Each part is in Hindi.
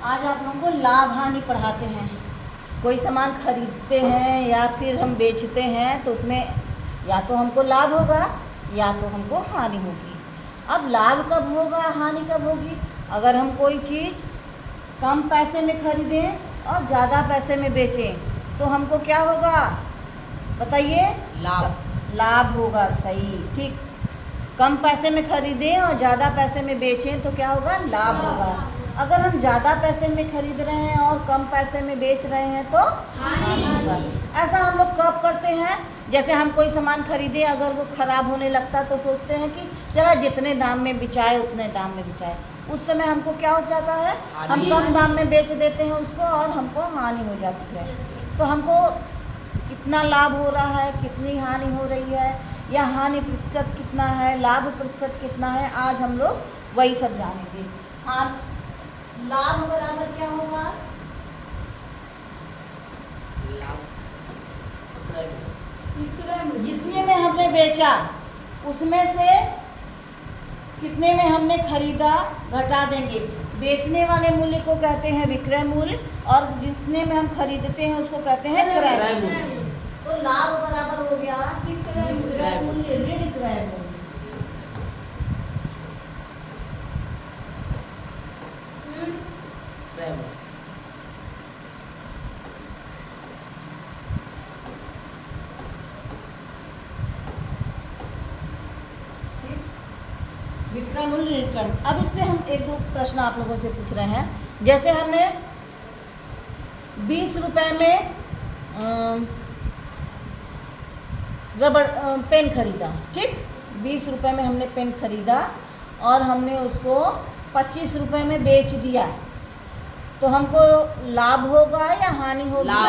आज आप लोगों को लाभ हानि पढ़ाते हैं। कोई सामान खरीदते हैं या फिर हम बेचते हैं तो उसमें या तो हमको लाभ होगा या तो हमको हानि होगी। अब लाभ कब होगा, हानि कब होगी? अगर हम कोई चीज़ कम पैसे में खरीदें और ज़्यादा पैसे में बेचें तो हमको क्या होगा बताइए? लाभ होगा। सही, ठीक। कम पैसे में खरीदें और ज़्यादा पैसे में बेचें तो क्या होगा? लाभ होगा। अगर हम ज़्यादा पैसे में खरीद रहे हैं और कम पैसे में बेच रहे हैं तो हानि होगा। ऐसा हम लोग कब करते हैं? जैसे हम कोई सामान खरीदे, अगर वो ख़राब होने लगता तो सोचते हैं कि चला जितने दाम में बिचाए उतने दाम में बिचाए। उस समय हमको क्या हो जाता है? हम कम दाम में बेच देते हैं उसको और हमको हानि हो जाती है। तो हमको कितना लाभ हो रहा है, कितनी हानि हो रही है, या हानि प्रतिशत कितना है, लाभ प्रतिशत कितना है, आज हम लोग वही सब जानेंगे। हाँ, लाभ बराबर क्या होगा? जितने में हमने बेचा उसमें से कितने में हमने खरीदा घटा देंगे। बेचने वाले मूल्य को कहते हैं विक्रय मूल्य और जितने में हम खरीदते हैं उसको कहते हैं क्रय मूल्य। तो लाभ बराबर हो गया विक्रय मूल्य ऋण क्रय मूल्य। विक्रय मूल्य ऋण। अब इसमें हम एक दो प्रश्न आप लोगों से पूछ रहे हैं। जैसे हमने 20 रुपए में रबड़ पेन खरीदा, ठीक? 20 रुपए में हमने पेन खरीदा और हमने उसको 25 रुपए में बेच दिया, तो हमको लाभ होगा या हानि होगी?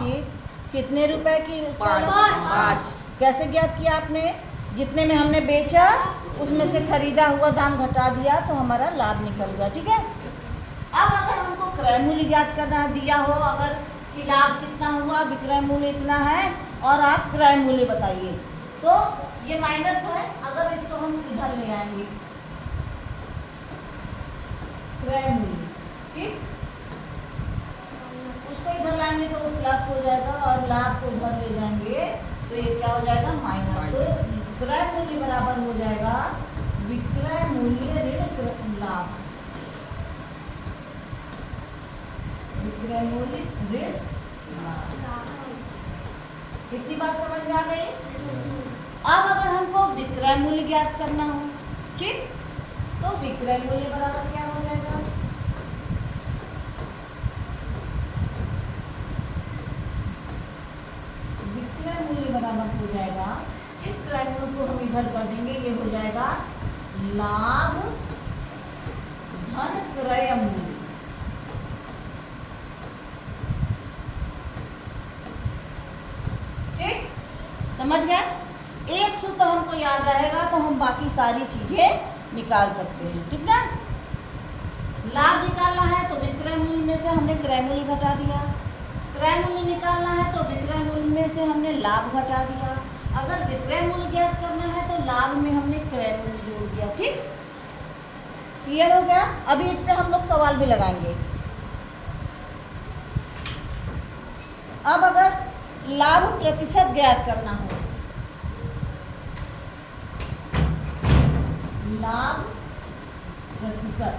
ठीक। कितने रुपए की? 5। कैसे ज्ञात किया आपने? जितने में हमने बेचा उसमें से खरीदा हुआ दाम घटा दिया तो हमारा लाभ निकल गया, ठीक है। अब अगर हमको क्रय मूल्य ज्ञात करना दिया हो, अगर कि लाभ कितना हुआ, विक्रय मूल्य इतना है और आप क्रय मूल्य बताइए, तो ये माइनस है। अगर इसको हम इधर ले आएंगे क्रय मूल्य, ठीक, उसको इधर लाएंगे तो वो प्लस हो जाएगा और लाभ को इधर ले जाएंगे तो ये क्या हो जाएगा? माइनस। तो क्रय मूल्य बराबर हो जाएगा विक्रय मूल्य ऋण लाभ। विक्रय मूल्य ऋण लाभ। कितनी बात समझ में आ गई? अब अगर हमको विक्रय मूल्य ज्ञात करना हो, ठीक, तो विक्रय मूल्य बराबर क्या हो जाएगा? विक्रय मूल्य बराबर हो जाएगा, इस क्रय मूल्य को हम इधर कर देंगे, ये हो जाएगा लाभ धन क्रय मूल्य। ठीक, समझ गए? एक सूत्र हमको याद रहेगा तो हम बाकी सारी चीजें निकाल सकते हैं, ठीक ना। लाभ निकालना है तो विक्रय मूल्य में से हमने क्रय मूल्य घटा दिया, क्रय मूल्य निकालना है तो विक्रय मूल्य में से हमने लाभ घटा दिया। अगर विक्रय मूल्य ज्ञात करना है तो लाभ में हमने क्रय मूल्य जोड़ दिया, ठीक। क्लियर हो गया? अभी इस पे हम लोग सवाल भी लगाएंगे। अब अगर लाभ प्रतिशत ज्ञात करना हो, लाभ प्रतिशत,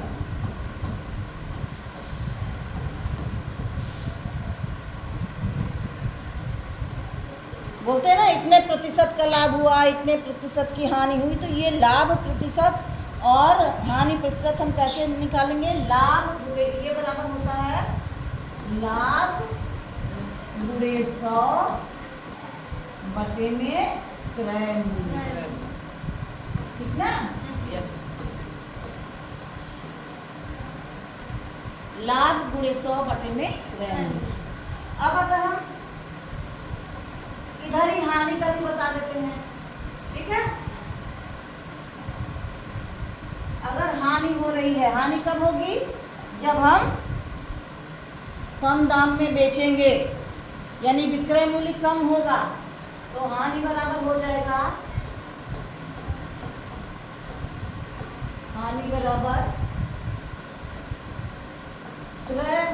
बोलते हैं ना इतने प्रतिशत का लाभ हुआ, इतने प्रतिशत की हानि हुई, तो ये लाभ प्रतिशत और हानि प्रतिशत हम कैसे निकालेंगे? लाभ ये बराबर होता है लाभ गुणे 100 बटे में क्रय मूल्य, ठीक ना। यस। लाभ गुणे 100 बटे में क्रय मूल्य। अब अगर हम इधर ही हानि का भी बता देते हैं, ठीक है। अगर हानि हो रही है, हानि कब होगी? जब हम कम दाम में बेचेंगे, यानी विक्रय मूल्य कम होगा, तो हानि बराबर हो जाएगा हानि बराबर क्रय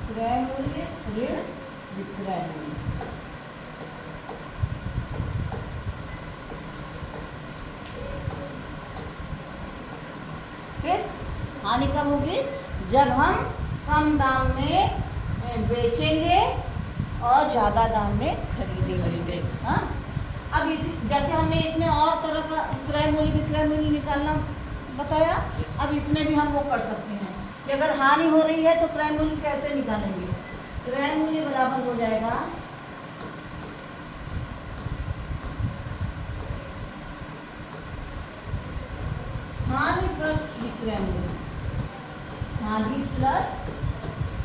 क्रय मूल्य ऋण विक्रय मूल्य। हानि कब होगी? जब हम कम दाम में बेचेंगे और ज़्यादा दाम में खरीदेंगे। हाँ, अब इस जैसे हमने इसमें और तरह का क्रय मूल्य विक्रय मूल्य निकालना बताया, अब इसमें भी हम वो कर सकते हैं कि अगर हानि हो रही है तो क्रय मूल्य कैसे निकालेंगे? क्रय मूल्य बराबर हो जाएगा हानि प्लस विक्रय मूल्य, हानि प्लस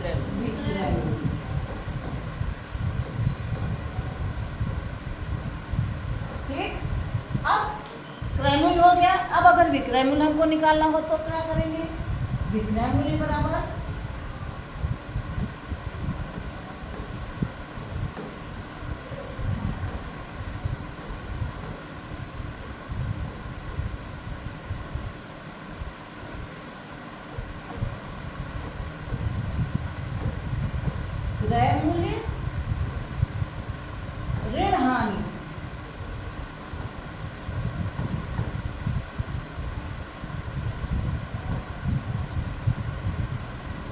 विक्रय मूल्य। ठीक, अब क्रय मूल्य हो गया। अब अगर विक्रय मूल्य हमको निकालना हो तो क्या करेंगे? विक्रय मूल्य बराबर क्रय मूल्य ऋण हानि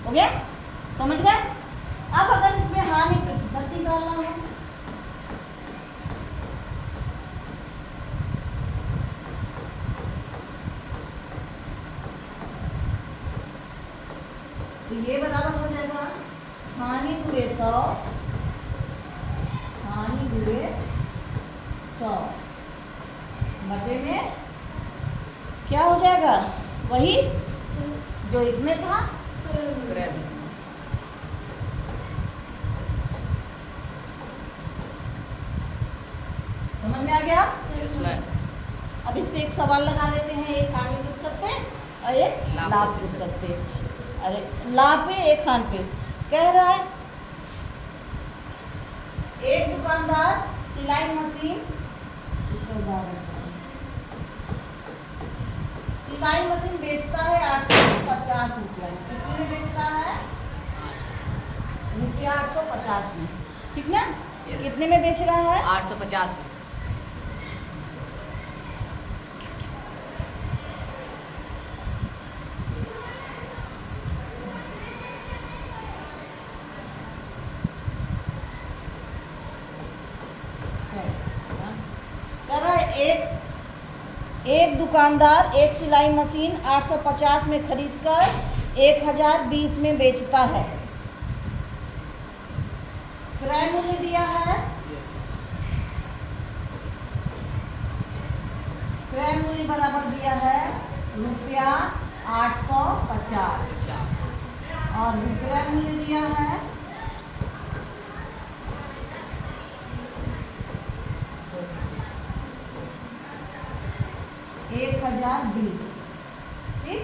हो गया, समझ गए? अब अगर इसमें हानि प्रतिशत निकालना हो तो ये बराबर हो जाएगा हानि गुणे 100, हानि गुणे 100 बटे में क्या हो जाएगा? वही जो इसमें था क्रय। समझ में आ गया? अब इस पे एक सवाल लगा लेते हैं, एक हानि प्रतिशत पे और एक लाभ प्रतिशत पे। अरे लाभ पे एक हानि पे कह रहा है एक दुकानदार सिलाई मशीन बेचता है 850 रुपया। कितने में बेच रहा है? रुपया 850 में। ठीक ना? कितने में बेच रहा है? 850 में। एक दुकानदार एक सिलाई मशीन 850 में खरीदकर 1020 में बेचता है। क्रय मूल्य दिया है, क्रय मूल्य बराबर दिया है रुपया 850 और विक्रय मूल्य दिया है 1020। ठीक,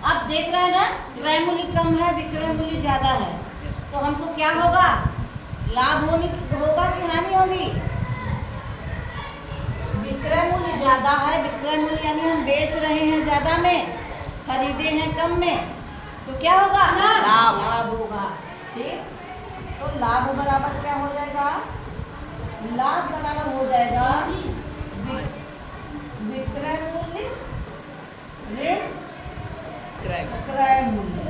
अब देख रहे हैं ना, क्रय मूल्य कम है विक्रय मूल्य ज्यादा है, तो हमको क्या होगा? लाभ होगा कि हानि होगी? विक्रय मूल्य ज्यादा है, विक्रय मूल्य यानी हम बेच रहे हैं ज्यादा में, खरीदे हैं कम में, तो क्या होगा? लाभ होगा। ठीक, तो लाभ बराबर क्या हो जाएगा? लाभ बराबर हो जाएगा विक्रय मूल्य ऋण क्रय मूल्य।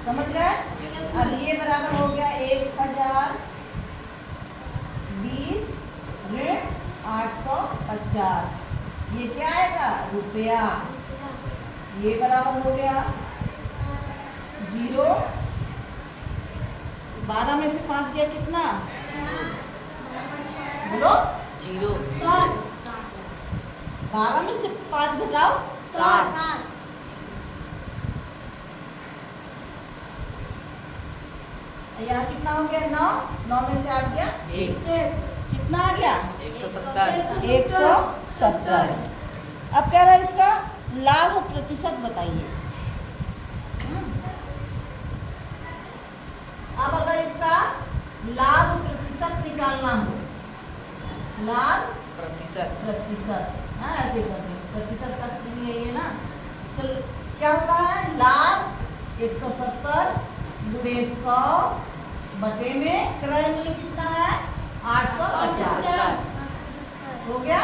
समझ गए? अब ये बराबर हो गया 1020 ऋण 850। ये क्या आएगा? रुपया। ये बराबर हो गया 0। 12 में से 5 गया कितना? बोलो 0। 12 में से 5 घटाओ 7। यहाँ कितना हो गया? 9। 9 में से 8 गया 1। कितना आ गया? 170। 170। अब कह रहा है इसका लाभ प्रतिशत बताइए। अब अगर इसका लाभ प्रतिशत निकालना हो, लाभ प्रतिशत प्रतिशत, हाँ ऐसे करते हैं, प्रतिशत का चिन्ह यही है ना। तो क्या होता है, लाभ 170 गुणे 100 बटे में क्रय मूल्य कितना है 850 हो गया।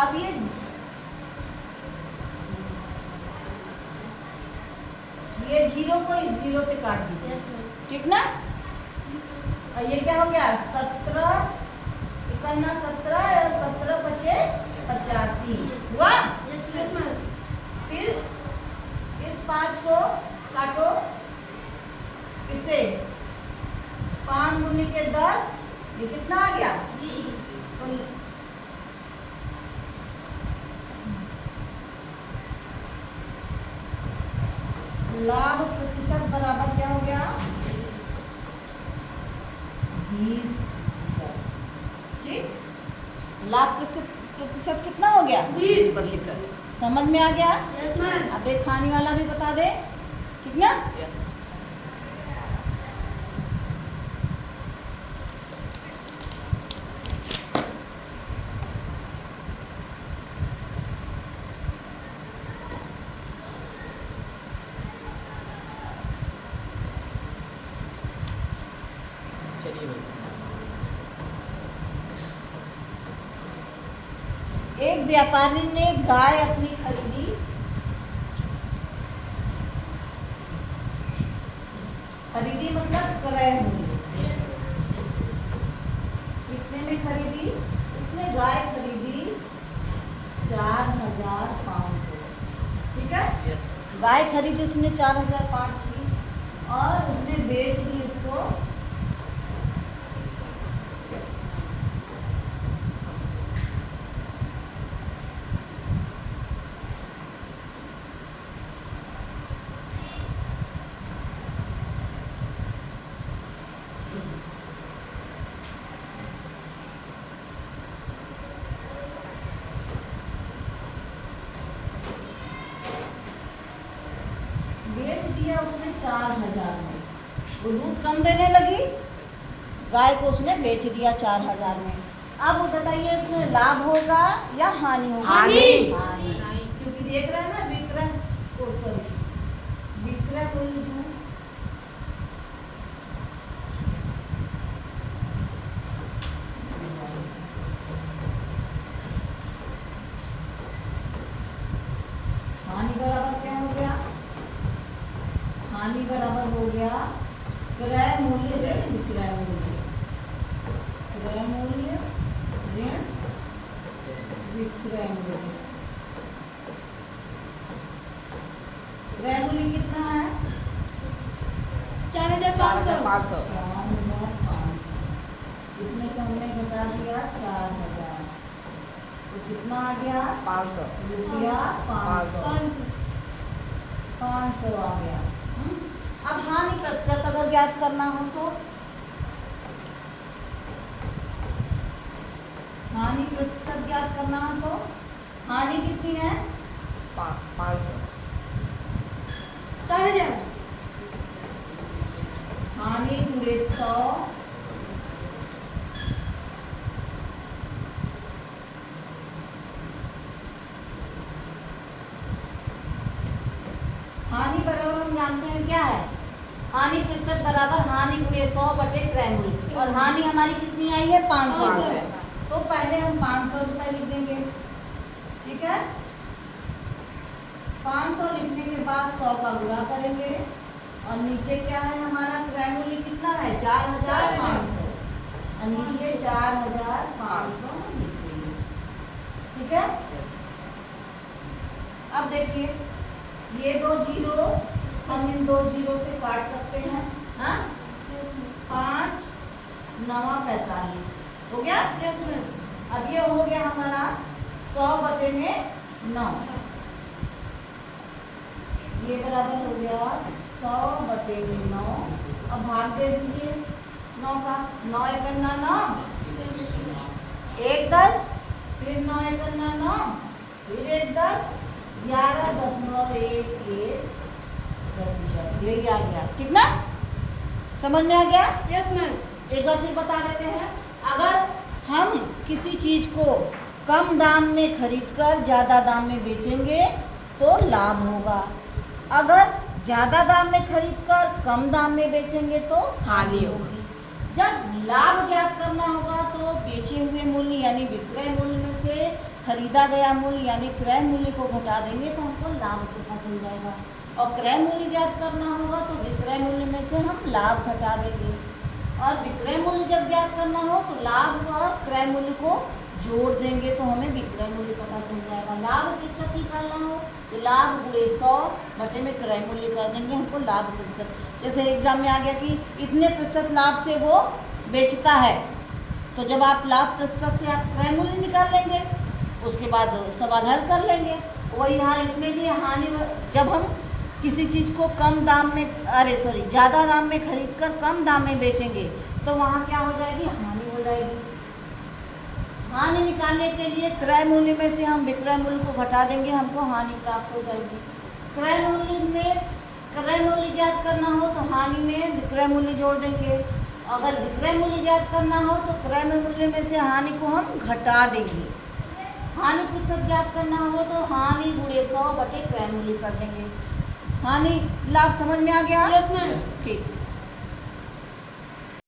अब ये जीरो को इस जीरो से काट दीजिए, ठीक ना। और ये क्या हो गया 17 इकन्ना 17 और 17 बचे 85 हुआ। फिर इस 5 को काटो, इसे 5 दूनी के 10, ये कितना आ गया तो लाभ प्रतिशत बराबर क्या हो गया 20%, ठीक। लाभ प्रतिशत कितना हो गया 20%। समझ में आ गया। Yes ma'am. अब एक खाने वाला भी बता दे, ठीक ना। यस चलिए भाई। एक व्यापारी ने गाय अपनी खरीदी, खरीदी मतलब क्रय मूल्य, कितने में खरीदी, उसने गाय खरीदी 4500, ठीक है। यस गाय खरीदी उसने 4005 की और उसने बेच दी उसको 4000 में। वो दूध कम देने लगी, गाय को उसने बेच दिया 4000 में। अब वो बताइए इसमें लाभ होगा या हानि होगा? हानि। हानि, क्योंकि देख रहे हैं ना विक्रय विक्रय मूल्य हानि बराबर क्या हो गया, हानि बराबर हो गया क्रय मूल्य ऋण विक्रय मूल्य, क्रय मूल्य ऋण विक्रय मूल्य। क्रय मूल्य कितना है 4500। 4500। 4500, इसमें से हमने घटा दिया 4000, तो कितना आ गया 500। रुपया 500, 500 आ गया। अब हानि प्रतिशत अगर ज्ञात करना हो तो हानि प्रतिशत ज्ञात करना हो तो हानि कितनी है 500। 4000। हानि गुणे 100 हानि बराबर हम जानते हैं क्या है, हानि प्रतिशत बराबर हानि गुणे 100 बटे क्रय मूल्य, और हानि हमारी कितनी आई है 500 रुपये। तो पहले हम 500 रुपये लिख देंगे, ठीक है। 500 लिखने के बाद 100 का गुणा करेंगे और नीचे क्या है हमारा क्रय मूल्य कितना है 4500, और नीचे 4500 हम लिख देंगे, ठीक है। यस अब देखिए ये 2 जीरो हम इन 2 जीरो से काट सकते हैं, हाँ। 5 9 45 हो गया। Yes ma'am. अब ये हो गया हमारा 100 बटे में 9, ये बराबर हो गया 100 बटे में 9। अब भाग दे दीजिए 9 का, 9 एकन्ना 9, 1 10, फिर 9 एकन्ना 9, फिर 1 10, 11.11%, यही आ गया, ठीक ना। समझ में आ गया। Yes ma'am. एक बार फिर बता देते हैं। अगर हम किसी चीज़ को कम दाम में खरीदकर ज़्यादा दाम में बेचेंगे तो लाभ होगा। अगर ज़्यादा दाम में खरीदकर कम दाम में बेचेंगे तो हानि होगी। जब लाभ ज्ञात करना होगा तो बेचे हुए मूल्य यानी विक्रय मूल्य में से खरीदा गया मूल्य यानी क्रय मूल्य को घटा देंगे तो हमको लाभ पता चल जाएगा। और क्रय मूल्य ज्ञात करना होगा तो विक्रय मूल्य में से हम लाभ घटा देंगे। और विक्रय मूल्य जब ज्ञात करना हो तो लाभ और क्रय मूल्य को जोड़ देंगे तो हमें विक्रय मूल्य पता चल जाएगा। लाभ प्रतिशत निकालना हो तो लाभ गुणे 100 बटे में क्रय मूल्य कर देंगे, हमको लाभ प्रतिशत। जैसे एग्जाम में आ गया कि इतने प्रतिशत लाभ से वो बेचता है, तो जब आप लाभ प्रतिशत से आप क्रय मूल्य निकाल लेंगे, उसके बाद सवाल हल कर लेंगे। वही हाल इसमें भी हानि, जब हम किसी चीज़ को कम दाम में ज़्यादा दाम में खरीदकर कम दाम में बेचेंगे तो वहाँ क्या हो जाएगी, हानि हो जाएगी। हानि निकालने के लिए क्रय मूल्य में से हम विक्रय मूल्य को घटा देंगे, हमको हानि प्राप्त हो जाएगी। क्रय मूल्य में क्रय मूल्य ज्ञात करना हो तो हानि में विक्रय मूल्य जोड़ देंगे। अगर विक्रय मूल्य ज्ञात करना हो तो क्रय मूल्य में से हानि को हम घटा देंगे। हानि प्रतिशत ज्ञात करना हो तो हानि गुणे 100 बटे क्रय मूल्य कर देंगे। हानि लाभ समझ में आ गया? Yes ma'am. ठीक।